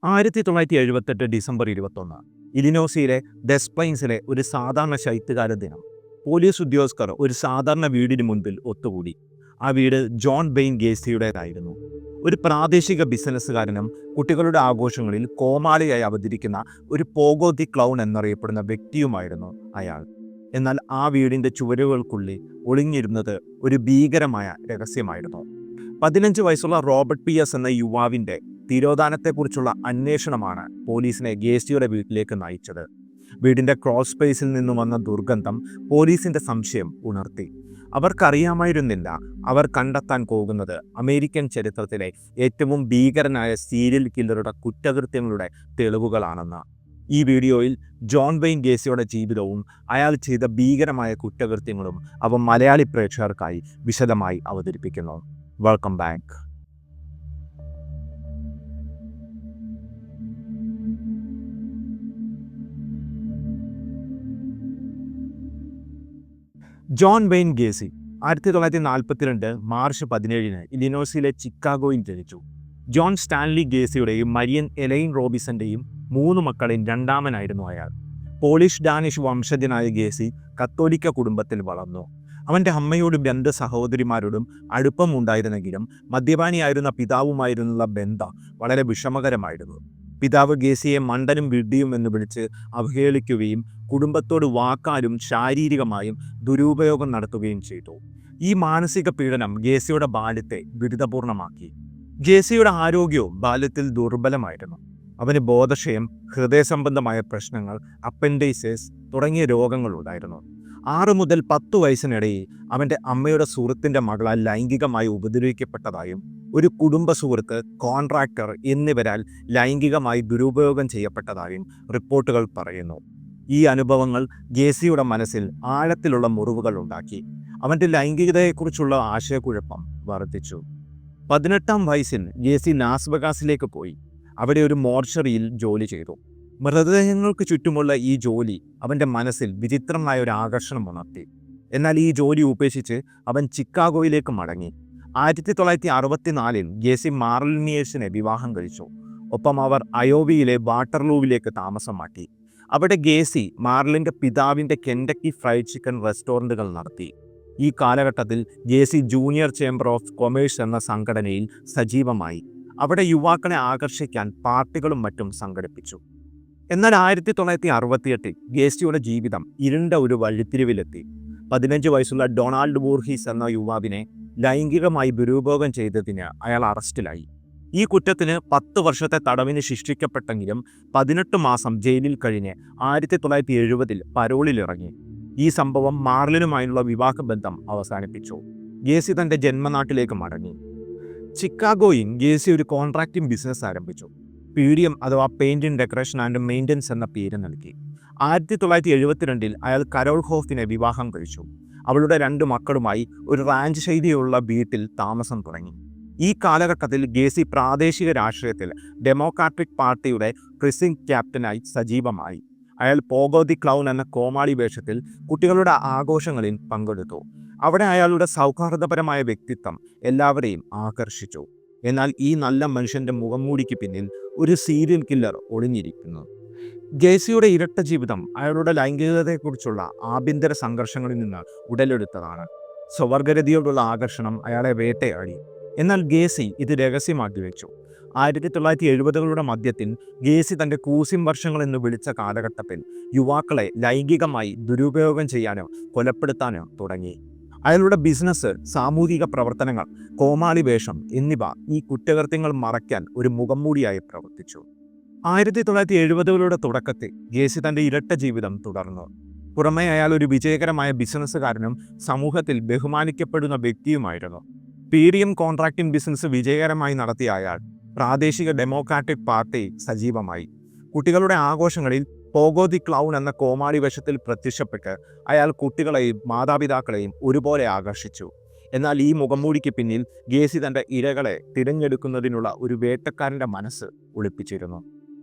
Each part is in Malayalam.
1978 ഡിസംബർ 21 ഇലിനോസിയിലെ ഡെസ്പ്ലൈൻസിലെ ഒരു സാധാരണ ശൈത്യകാല ദിനം. പോലീസ് ഉദ്യോഗസ്ഥർ ഒരു സാധാരണ വീടിന് മുൻപിൽ ഒത്തുകൂടി. ആ വീട് ജോൺ ബെയിൻ ഗേസിയുടേതായിരുന്നു. ഒരു പ്രാദേശിക ബിസിനസ്സുകാരനും കുട്ടികളുടെ ആഘോഷങ്ങളിൽ കോമാളിയായി അവതരിക്കുന്ന ഒരു പോഗോ ദി ക്ലൗൺ എന്നറിയപ്പെടുന്ന വ്യക്തിയുമായിരുന്നു അയാൾ. എന്നാൽ ആ വീടിൻ്റെ ചുവരുകൾക്കുള്ളിൽ ഒളിഞ്ഞിരുന്നത് ഒരു ഭീകരമായ രഹസ്യമായിരുന്നു. 15 വയസ്സുള്ള റോബർട്ട് പിയസ് എന്ന യുവാവിൻ്റെ തിരോധാനത്തെക്കുറിച്ചുള്ള അന്വേഷണമാണ് പോലീസിനെ ഗേസിയുടെ വീട്ടിലേക്ക് നയിച്ചത്. വീടിൻ്റെ ക്രോസ് സ്പേസിൽ നിന്നും വന്ന ദുർഗന്ധം പോലീസിൻ്റെ സംശയം ഉണർത്തി. അവർക്കറിയാമായിരുന്നില്ല അവർ കണ്ടെത്താൻ പോകുന്നത് അമേരിക്കൻ ചരിത്രത്തിലെ ഏറ്റവും ഭീകരനായ സീരിയൽ കില്ലറുടെ കുറ്റകൃത്യങ്ങളുടെ തെളിവുകളാണെന്ന്. ഈ വീഡിയോയിൽ ജോൺ ബെയിൻ ഗേസിയുടെ ജീവിതവും അയാൾ ചെയ്ത ഭീകരമായ കുറ്റകൃത്യങ്ങളും അവ മലയാളി പ്രേക്ഷകർക്കായി വിശദമായി അവതരിപ്പിക്കുന്നു. Welcome back. ജോൺ ബെയിൻ ഗേസി 1942 മാർച്ച് 17 ഇലിനോസിയിലെ ചിക്കാഗോയിൽ ജനിച്ചു. ജോൺ സ്റ്റാൻലി ഗേസിയുടെയും മരിയൻ എലൈൻ റോബിസന്റെയും 3 മക്കളിൽ രണ്ടാമനായിരുന്നു അയാൾ. പോളിഷ് ഡാനിഷ് വംശജനായ ഗേസി കത്തോലിക്ക കുടുംബത്തിൽ വളർന്നു. അവൻ്റെ അമ്മയോടും 2 സഹോദരിമാരോടും അടുപ്പമുണ്ടായിരുന്നെങ്കിലും മദ്യപാനിയായിരുന്ന പിതാവുമായിരുന്നുള്ള ബന്ധം വളരെ വിഷമകരമായിരുന്നു. പിതാവ് ഗേസിയെ മണ്ടനും വിഡ്ഢിയും എന്ന് വിളിച്ച് അവഹേളിക്കുകയും കുടുംബത്തോട് വാക്കാലും ശാരീരികമായും ദുരുപയോഗം നടത്തുകയും ചെയ്തു. ഈ മാനസിക പീഡനം ഗേസിയുടെ ബാല്യത്തെ ദുരിതപൂർണമാക്കി. ഗേസിയുടെ ആരോഗ്യവും ബാല്യത്തിൽ ദുർബലമായിരുന്നു. അവന് ബോധക്ഷയം, ഹൃദയസംബന്ധമായ പ്രശ്നങ്ങൾ, അപ്പൻഡൈസിസ് തുടങ്ങിയ രോഗങ്ങളുണ്ടായിരുന്നു. 6 മുതൽ 10 വയസ്സിനിടയിൽ അവൻ്റെ അമ്മയുടെ സുഹൃത്തിൻ്റെ മകളാൽ ലൈംഗികമായി ഉപദ്രവിക്കപ്പെട്ടതായും ഒരു കുടുംബ സുഹൃത്ത്, കോൺട്രാക്ടർ എന്നിവരാൽ ലൈംഗികമായി ദുരുപയോഗം ചെയ്യപ്പെട്ടതായും റിപ്പോർട്ടുകൾ പറയുന്നു. ഈ അനുഭവങ്ങൾ ഗേസിയുടെ മനസ്സിൽ ആഴത്തിലുള്ള മുറിവുകൾ ഉണ്ടാക്കി. അവൻ്റെ ലൈംഗികതയെക്കുറിച്ചുള്ള ആശയക്കുഴപ്പം വർദ്ധിച്ചു. 18-ാം വയസ്സിൽ ഗേസി ലാസ് വെഗാസിലേക്ക് പോയി. അവിടെ ഒരു മോർച്ചറിയിൽ ജോലി ചെയ്തു. മൃതദേഹങ്ങൾക്ക് ചുറ്റുമുള്ള ഈ ജോലി അവൻ്റെ മനസ്സിൽ വിചിത്രമായ ഒരു ആകർഷണം ഉണർത്തി. എന്നാൽ ഈ ജോലി ഉപേക്ഷിച്ച് അവൻ ചിക്കാഗോയിലേക്ക് മടങ്ങി. 1964 ഗേസി മാർലിനിയേഴ്സിനെ വിവാഹം കഴിച്ചു. ഒപ്പം അവർ അയോവയിലെ വാട്ടർലൂവിലേക്ക് താമസം മാറ്റി. അവിടെ ഗേസി മാർലിൻ്റെ പിതാവിൻ്റെ കെൻഡക്കി ഫ്രൈഡ് ചിക്കൻ റെസ്റ്റോറൻറ്റുകൾ നടത്തി. ഈ കാലഘട്ടത്തിൽ ഗേസി ജൂനിയർ ചേംബർ ഓഫ് കൊമേഴ്സ് എന്ന സംഘടനയിൽ സജീവമായി. അവിടെ യുവാക്കളെ ആകർഷിക്കാൻ പാർട്ടികളും മറ്റും സംഘടിപ്പിച്ചു. എന്നാൽ 1968 ഗേസിയുടെ ജീവിതം ഇരുണ്ട ഒരു വഴിത്തിരിവിലെത്തി. 15 വയസ്സുള്ള ഡൊണാൾഡ് വൂർഹീസ് എന്ന യുവാവിനെ ലൈംഗികമായി ദുരുപയോഗം ചെയ്തതിന് അയാൾ അറസ്റ്റിലായി. ഈ കുറ്റത്തിന് 10 വർഷത്തെ തടവിന് ശിക്ഷിക്കപ്പെട്ടെങ്കിലും 18 മാസം ജയിലിൽ കഴിഞ്ഞ് 1970 പരോളിലിറങ്ങി. ഈ സംഭവം മാർലിനുമായുള്ള വിവാഹബന്ധം അവസാനിപ്പിച്ചു. ഗേസി തൻ്റെ ജന്മനാട്ടിലേക്ക് മടങ്ങി. ചിക്കാഗോയിൽ ഗേസി ഒരു കോൺട്രാക്റ്റിംഗ് ബിസിനസ് ആരംഭിച്ചു. PDM അഥവാ പെയിന്റ് ഡെക്കറേഷൻ ആൻഡ് മെയിൻ്റനൻസ് എന്ന പേര് നൽകി. 1972 അയാൾ കരോൾ ഹോഫിനെ വിവാഹം കഴിച്ചു. അവളുടെ 2 മക്കളുമായി ഒരു റാഞ്ച് ശൈലിയുള്ള വീട്ടിൽ താമസം തുടങ്ങി. ഈ കാലഘട്ടത്തിൽ ഗേസി പ്രാദേശിക രാഷ്ട്രീയത്തിൽ ഡെമോക്രാറ്റിക് പാർട്ടിയുടെ പ്രിസിംഗ് ക്യാപ്റ്റനായി സജീവമായി. അയാൾ പോഗോ ദി ക്ലൗൺ എന്ന കോമാളി വേഷത്തിൽ കുട്ടികളുടെ ആഘോഷങ്ങളിൽ പങ്കെടുത്തു. അവിടെ അയാളുടെ സൗഹാർദ്ദപരമായ വ്യക്തിത്വം എല്ലാവരെയും ആകർഷിച്ചു. എന്നാൽ ഈ നല്ല മനുഷ്യൻ്റെ മുഖംമൂടിക്ക് പിന്നിൽ ഒരു സീരിയൽ കില്ലർ ഒളിഞ്ഞിരിക്കുന്നു. ഗേസിയുടെ ഇരട്ട ജീവിതം അയാളുടെ ലൈംഗികതയെക്കുറിച്ചുള്ള ആഭ്യന്തര സംഘർഷങ്ങളിൽ നിന്ന് ഉടലെടുത്തതാണ്. സ്വവർഗരതിയോടുള്ള ആകർഷണം അയാളെ വേട്ടയാടി. എന്നാൽ ഗേസി ഇത് രഹസ്യമാക്കി വെച്ചു. 1970കളുടെ മധ്യത്തിൽ ഗേസി തൻ്റെ കൂസിം വർഷങ്ങൾ എന്ന് വിളിച്ച കാലഘട്ടത്തിൽ യുവാക്കളെ ലൈംഗികമായി ദുരുപയോഗം ചെയ്യാനോ കൊലപ്പെടുത്താനോ തുടങ്ങി. അയാളുടെ ബിസിനസ്, സാമൂഹിക പ്രവർത്തനങ്ങൾ, കോമാളി വേഷം എന്നിവ ഈ കുറ്റകൃത്യങ്ങൾ മറയ്ക്കാൻ ഒരു മുഖംമൂടിയായി പ്രവർത്തിച്ചു. 1970കളുടെ തുടക്കത്തിൽ ഗേസി തൻ്റെ ഇരട്ട ജീവിതം തുടർന്നു. പുറമെ അയാൾ ഒരു വിജയകരമായ ബിസിനസ്സുകാരനും സമൂഹത്തിൽ ബഹുമാനിക്കപ്പെടുന്ന വ്യക്തിയുമായിരുന്നു. PDM കോൺട്രാക്റ്റിംഗ് ബിസിനസ് വിജയകരമായി നടത്തിയ അയാൾ പ്രാദേശിക ഡെമോക്രാറ്റിക് പാർട്ടി സജീവമായി. കുട്ടികളുടെ ആഘോഷങ്ങളിൽ പോഗോ ദി ക്ലൗൺ എന്ന കോമാളി വേഷത്തിൽ പ്രത്യക്ഷപ്പെട്ട് അയാൾ കുട്ടികളെയും മാതാപിതാക്കളെയും ഒരുപോലെ ആകർഷിച്ചു. എന്നാൽ ഈ മുഖംമൂടിക്ക് പിന്നിൽ ഗേസി തൻ്റെ ഇരകളെ തിരഞ്ഞെടുക്കുന്നതിനുള്ള ഒരു വേട്ടക്കാരൻ്റെ മനസ്സ് ഒളിപ്പിച്ചിരുന്നു.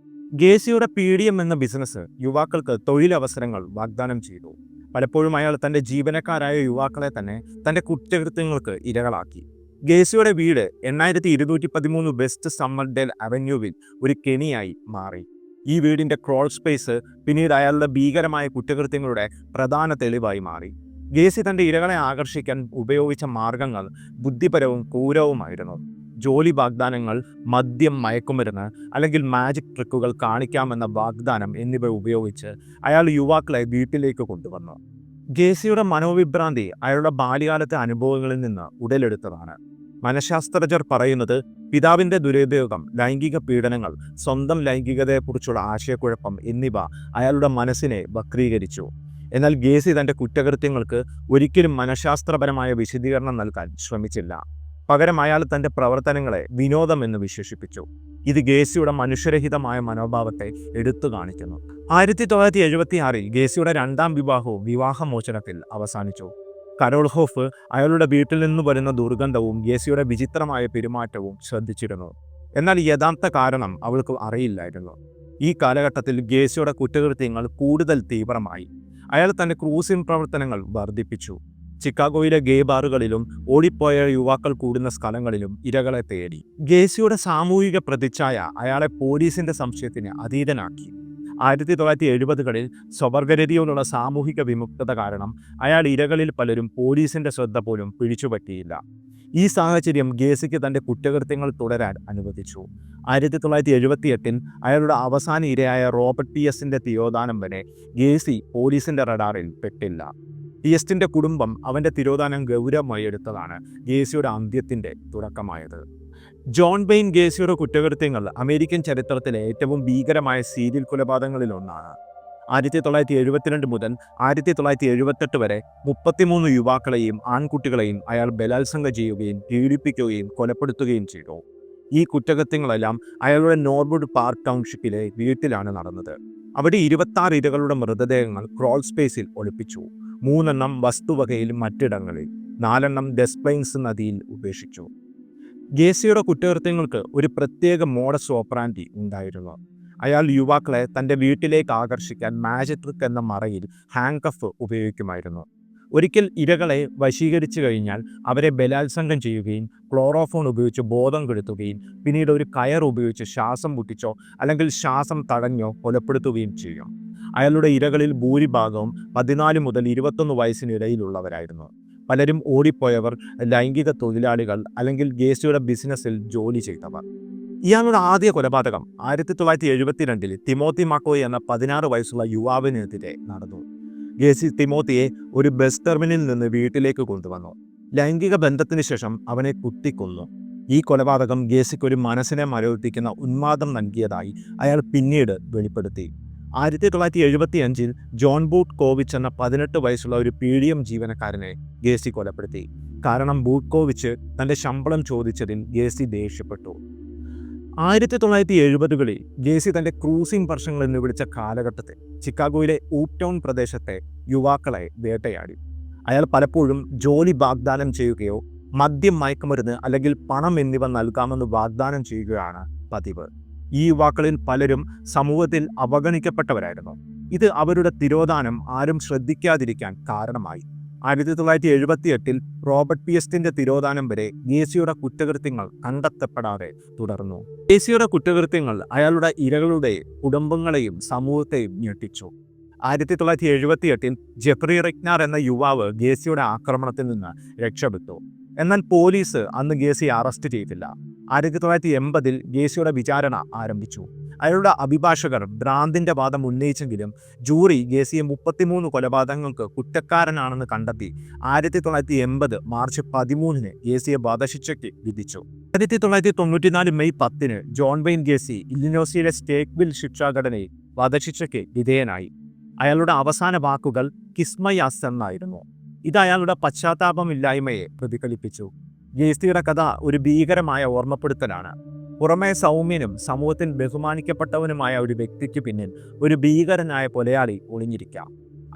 ഗേസിയുടെ PDM എന്ന ബിസിനസ് യുവാക്കൾക്ക് തൊഴിലവസരങ്ങൾ വാഗ്ദാനം ചെയ്തു. പലപ്പോഴും അയാൾ തൻ്റെ ജീവനക്കാരായ യുവാക്കളെ തന്നെ തൻ്റെ കുറ്റകൃത്യങ്ങൾക്ക് ഇരകളാക്കി. ഗേസിയുടെ വീട് 8213 വെസ്റ്റ് സമ്മർഡേൽ അവന്യൂവിൽ ഒരു കെണിയായി മാറി. ഈ വീടിൻ്റെ ക്രോൾ സ്പേസ് പിന്നീട് അയാളുടെ ഭീകരമായ കുറ്റകൃത്യങ്ങളുടെ പ്രധാന തെളിവായി മാറി. ഗേസി തൻ്റെ ഇരകളെ ആകർഷിക്കാൻ ഉപയോഗിച്ച മാർഗങ്ങൾ ബുദ്ധിപരവും ക്രൂരവുമായിരുന്നു. ജോലി വാഗ്ദാനങ്ങൾ, മദ്യം, മയക്കുമരുന്ന് അല്ലെങ്കിൽ മാജിക് ട്രിക്കുകൾ കാണിക്കാമെന്ന വാഗ്ദാനം എന്നിവ ഉപയോഗിച്ച് അയാൾ യുവാക്കളെ വീട്ടിലേക്ക് കൊണ്ടുവന്നു. ഗേസിയുടെ മനോവിഭ്രാന്തി അയാളുടെ ബാല്യകാലത്തെ അനുഭവങ്ങളിൽ നിന്ന് ഉടലെടുത്തതാണ്. മനഃശാസ്ത്രജ്ഞർ പറയുന്നത് പിതാവിൻ്റെ ദുരുപയോഗം, ലൈംഗിക പീഡനങ്ങൾ, സ്വന്തം ലൈംഗികതയെക്കുറിച്ചുള്ള ആശയക്കുഴപ്പം എന്നിവ അയാളുടെ മനസ്സിനെ വക്രീകരിച്ചു. എന്നാൽ ഗേസി തൻ്റെ കുറ്റകൃത്യങ്ങൾക്ക് ഒരിക്കലും മനഃശാസ്ത്രപരമായ വിശദീകരണം നൽകാൻ ശ്രമിച്ചില്ല. പകരം അയാൾ തൻ്റെ പ്രവർത്തനങ്ങളെ വിനോദമെന്ന് വിശേഷിപ്പിച്ചു. ഇത് ഗേസിയുടെ മനുഷ്യരഹിതമായ മനോഭാവത്തെ എടുത്തു കാണിക്കുന്നു. 1976 ഗേസിയുടെ രണ്ടാം വിവാഹവും വിവാഹമോചനത്തിൽ അവസാനിച്ചു. കരോൾ ഹോഫ് അയാളുടെ വീട്ടിൽ നിന്ന് വരുന്ന ദുർഗന്ധവും ഗേസിയുടെ വിചിത്രമായ പെരുമാറ്റവും ശ്രദ്ധിച്ചിരുന്നു. എന്നാൽ യഥാർത്ഥ കാരണം അവൾക്ക് അറിയില്ലായിരുന്നു. ഈ കാലഘട്ടത്തിൽ ഗേസിയുടെ കുറ്റകൃത്യങ്ങൾ കൂടുതൽ തീവ്രമായി. അയാൾ തൻ്റെ ക്രൂസിംഗ് പ്രവർത്തനങ്ങൾ വർദ്ധിപ്പിച്ചു. ചിക്കാഗോയിലെ ഗേ ബാറുകളിലും ഓടിപ്പോയ യുവാക്കൾ കൂടുന്ന സ്ഥലങ്ങളിലും ഇരകളെ തേടി. ഗേസിയുടെ സാമൂഹിക പ്രതിച്ഛായ അയാളെ പോലീസിന്റെ സംശയത്തിന് അതീതനാക്കി. 1970കളിൽ സ്വവർഗരതിയോടുള്ള സാമൂഹിക വിമുക്തത കാരണം അയാൾ ഇരകളിൽ പലരും പോലീസിന്റെ ശ്രദ്ധ പോലും പിടിച്ചുപറ്റിയില്ല. ഈ സാഹചര്യം ഗേസിക്ക് തൻ്റെ കുറ്റകൃത്യങ്ങൾ തുടരാൻ അനുവദിച്ചു. 1978 അയാളുടെ അവസാന ഇരയായ റോബർട്ട് പിയസിന്റെ തിരോധാനം വരെ ഗേസി പോലീസിന്റെ റഡാറിൽ പെട്ടില്ല. പിയസ്റ്റിന്റെ കുടുംബം അവൻ്റെ തിരോധാനം ഗൗരവമായി എടുത്തതാണ് ഗേസിയുടെ അന്ത്യത്തിൻ്റെ തുടക്കമായത്. ജോൺ വെയ്ൻ ഗേസിയുടെ കുറ്റകൃത്യങ്ങൾ അമേരിക്കൻ ചരിത്രത്തിലെ ഏറ്റവും ഭീകരമായ സീരിയൽ കൊലപാതകങ്ങളിലൊന്നാണ്. 1972 മുതൽ 1978 വരെ 33 യുവാക്കളെയും ആൺകുട്ടികളെയും അയാൾ ബലാത്സംഗം ചെയ്യുകയും പീഡിപ്പിക്കുകയും കൊലപ്പെടുത്തുകയും ചെയ്തു. ഈ കുറ്റകൃത്യങ്ങളെല്ലാം അയാളുടെ നോർവുഡ് പാർക്ക് ടൗൺഷിപ്പിലെ വീട്ടിലാണ് നടന്നത്. അവിടെ 26 ഇരകളുടെ മൃതദേഹങ്ങൾ ക്രോൾ സ്പേസിൽ ഒളിപ്പിച്ചു. 3 എണ്ണം വസ്തുവകയിൽ മറ്റിടങ്ങളിൽ, 4 എണ്ണം ഡെസ്പ്ലെയിൻസ് നദിയിൽ ഉപേക്ഷിച്ചു. ഗേസിയുടെ കുറ്റകൃത്യങ്ങൾക്ക് ഒരു പ്രത്യേക മോഡസ് ഓപ്പറാൻഡി ഉണ്ടായിരുന്നു. അയാൾ യുവാക്കളെ തൻ്റെ വീട്ടിലേക്ക് ആകർഷിക്കാൻ മാജിക് ട്രിക്ക് എന്ന മറയിൽ ഹാൻഡ്കഫ് ഉപയോഗിക്കുമായിരുന്നു. ഒരിക്കൽ ഇരകളെ വശീകരിച്ചു കഴിഞ്ഞാൽ അവരെ ബലാത്സംഗം ചെയ്യുകയും ക്ലോറോഫോൺ ഉപയോഗിച്ച് ബോധം കെടുത്തുകയും പിന്നീട് ഒരു കയർ ഉപയോഗിച്ച് ശ്വാസം മുട്ടിച്ചോ അല്ലെങ്കിൽ ശ്വാസം തടഞ്ഞോ കൊലപ്പെടുത്തുകയും ചെയ്യും. അയാളുടെ ഇരകളിൽ ഭൂരിഭാഗവും 14 മുതൽ 21 വയസ്സിനിടയിലുള്ളവരായിരുന്നു. പലരും ഓടിപ്പോയവർ, ലൈംഗിക തൊഴിലാളികൾ അല്ലെങ്കിൽ ഗേസിയുടെ ബിസിനസ്സിൽ ജോലി ചെയ്തവർ. ഇയാളുടെ ആദ്യ കൊലപാതകം 1972 തിമോത്തി മക്കോയ് എന്ന 16 വയസ്സുള്ള യുവാവിനെതിരെ നടന്നു. ഗേസി തിമോത്തിയെ ഒരു ബസ് ടെർമിനലിൽ നിന്ന് വീട്ടിലേക്ക് കൊണ്ടുവന്നു. ലൈംഗിക ബന്ധത്തിന് ശേഷം അവനെ കുത്തിക്കൊന്നു. ഈ കൊലപാതകം ഗേസിക്ക് ഒരു മനസ്സിനെ മരവിപ്പിക്കുന്ന ഉന്മാദം നൽകിയതായി അയാൾ പിന്നീട് വെളിപ്പെടുത്തി. 1975 ജോൺ ബൂട്ട് കോവിച്ച് എന്ന 18 വയസ്സുള്ള ഒരു PDM ജീവനക്കാരനെ ഗേസി കൊലപ്പെടുത്തി. കാരണം ബൂട്ട്കോവിച്ച് തൻ്റെ ശമ്പളം ചോദിച്ചതിൽ ഗേസി ദേഷ്യപ്പെട്ടു. 1970കളിൽ ഗേസി തൻ്റെ ക്രൂസിംഗ് വർഷങ്ങൾ എന്ന് വിളിച്ച കാലഘട്ടത്തിൽ ചിക്കാഗോയിലെ ഊപ്ടൗൺ പ്രദേശത്തെ യുവാക്കളെ വേട്ടയാടി. അയാൾ പലപ്പോഴും ജോലി വാഗ്ദാനം ചെയ്യുകയോ മദ്യം, മയക്കുമരുന്ന് അല്ലെങ്കിൽ പണം എന്നിവ നൽകാമെന്ന് വാഗ്ദാനം ചെയ്യുകയാണ് പതിവ്. ഈ യുവാക്കളിൽ പലരും സമൂഹത്തിൽ അവഗണിക്കപ്പെട്ടവരായിരുന്നു. ഇത് അവരുടെ തിരോധാനം ആരും ശ്രദ്ധിക്കാതിരിക്കാൻ കാരണമായി. 1978 റോബർട്ട് പിയസ്റ്റിന്റെ തിരോധാനം വരെ ഗേസിയുടെ കുറ്റകൃത്യങ്ങൾ കണ്ടെത്തപ്പെടാതെ തുടർന്നു. ഗേസിയുടെ കുറ്റകൃത്യങ്ങൾ അയാളുടെ ഇരകളുടെ കുടുംബങ്ങളെയും സമൂഹത്തെയും ഞെട്ടിച്ചു. 1978 ജെഫ്രി റിഗ്നാർ എന്ന യുവാവ് ഗേസിയുടെ ആക്രമണത്തിൽ നിന്ന് രക്ഷപ്പെട്ടു. എന്നാൽ പോലീസ് അന്ന് ഗേസിയെ അറസ്റ്റ് ചെയ്തില്ല. 1980 ഗേസിയുടെ വിചാരണ ആരംഭിച്ചു. അയാളുടെ അഭിഭാഷകർ ഭ്രാന്തിന്റെ വാദം ഉന്നയിച്ചെങ്കിലും ജൂറി ഗേസിയെ 33 കൊലപാതകങ്ങൾക്ക് കുറ്റക്കാരനാണെന്ന് കണ്ടെത്തി 1980 മാർച്ച് 13 ഗേസിയെ വധശിക്ഷയ്ക്ക് വിധിച്ചു. 1994 മെയ് 10 ജോൺ വെയ്ൻ ഗേസി ഇല്ലിനോസിയിലെ സ്റ്റേക്ക്വിൽ ശിക്ഷാഘടനയിൽ വധശിക്ഷയ്ക്ക് വിധേയനായി. അയാളുടെ അവസാന വാക്കുകൾ കിസ്മയാസ് എന്നായിരുന്നു. ഇത് അയാളുടെ പശ്ചാത്താപമില്ലായ്മയെ പ്രതിഫലിപ്പിച്ചു. ഗേസിയുടെ കഥ ഒരു ഭീകരമായ ഓർമ്മപ്പെടുത്തലാണ്. പുറമേ സൗമ്യനും സമൂഹത്തിൽ ബഹുമാനിക്കപ്പെട്ടവനുമായ ഒരു വ്യക്തിക്ക് പിന്നിൽ ഒരു ഭീകരനായ കൊലയാളി ഒളിഞ്ഞിരിക്കാം.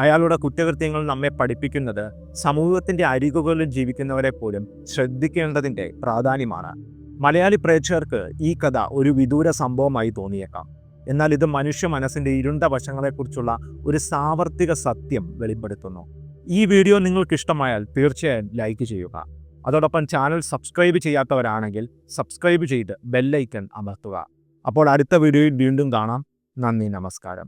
അയാളുടെ കുറ്റകൃത്യങ്ങൾ നമ്മെ പഠിപ്പിക്കുന്നത് സമൂഹത്തിൻ്റെ അരികുകളിൽ ജീവിക്കുന്നവരെ പോലും ശ്രദ്ധിക്കേണ്ടതിൻ്റെ പ്രാധാന്യമാണ്. മലയാളി പ്രേക്ഷകർക്ക് ഈ കഥ ഒരു വിദൂര സംഭവമായി തോന്നിയേക്കാം. എന്നാൽ ഇത് മനുഷ്യ മനസ്സിൻ്റെ ഇരുണ്ട വശങ്ങളെക്കുറിച്ചുള്ള ഒരു സാർവത്രിക സത്യം വെളിപ്പെടുത്തുന്നു. ഈ വീഡിയോ നിങ്ങൾക്ക് ഇഷ്ടമായാൽ തീർച്ചയായും ലൈക്ക് ചെയ്യുക. അതോടൊപ്പം ചാനൽ സബ്സ്ക്രൈബ് ചെയ്യാത്തവരാണെങ്കിൽ സബ്സ്ക്രൈബ് ചെയ്ത് ബെല്ലൈക്കൺ അമർത്തുക. അപ്പോൾ അടുത്ത വീഡിയോയിൽ വീണ്ടും കാണാം. നന്ദി, നമസ്കാരം.